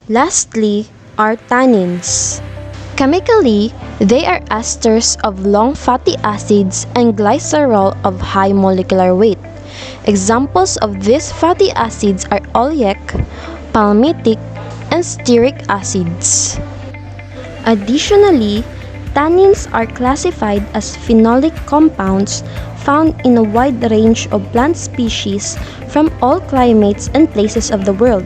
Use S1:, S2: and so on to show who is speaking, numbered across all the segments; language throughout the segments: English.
S1: Lastly are tannins. Chemically, they are esters of long fatty acids and glycerol of high molecular weight. Examples of these fatty acids are oleic, palmitic, and stearic acids. Additionally, tannins are classified as phenolic compounds found in a wide range of plant species from all climates and places of the world.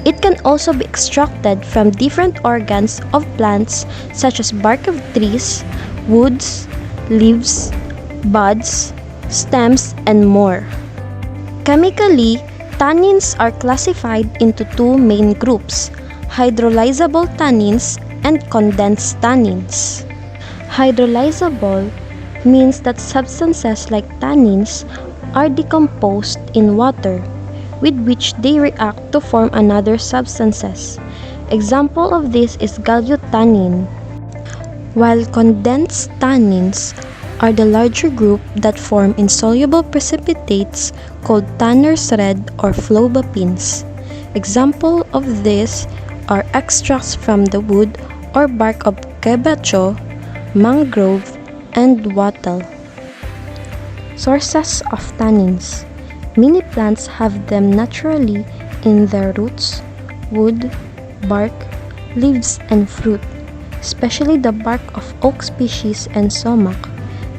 S1: It can also be extracted from different organs of plants such as bark of trees, woods, leaves, buds, stems, and more. Chemically, tannins are classified into two main groups: hydrolyzable tannins and condensed tannins. Hydrolyzable means that substances like tannins are decomposed in water, with which they react to form another substances. Example of this is galliotannin. While condensed tannins are the larger group that form insoluble precipitates called tanner's red or flobapines. Example of this are extracts from the wood or bark of quebracho, mangrove, and wattle. Sources of tannins. Many plants have them naturally in their roots, wood, bark, leaves, and fruit, especially the bark of oak species and sumac,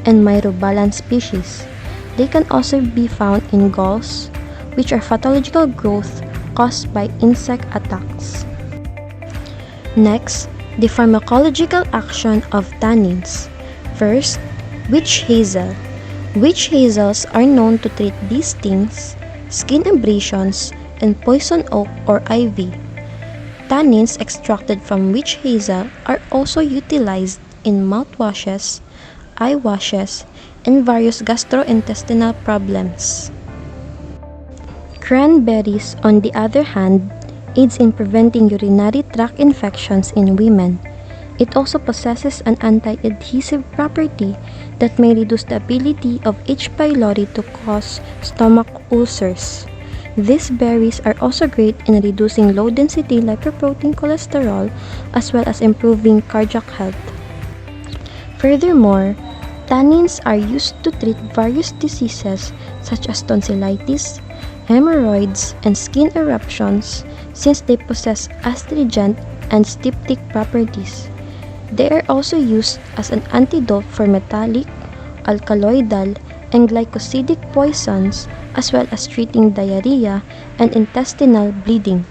S1: and myrobalan species. They can also be found in galls, which are pathological growth caused by insect attacks. Next, the pharmacological action of tannins. First, witch hazel. Witch hazels are known to treat bee stings, skin abrasions, and poison oak or ivy. Tannins extracted from witch hazel are also utilized in mouthwashes, eye washes, and various gastrointestinal problems. Cranberries, on the other hand, aids in preventing urinary tract infections in women. It also possesses an anti-adhesive property that may reduce the ability of H. pylori to cause stomach ulcers. These berries are also great in reducing low-density lipoprotein cholesterol as well as improving cardiac health. Furthermore, tannins are used to treat various diseases such as tonsillitis, hemorrhoids, and skin eruptions since they possess astringent and styptic properties. They are also used as an antidote for metallic, alkaloidal, and glycosidic poisons as well as treating diarrhea and intestinal bleeding.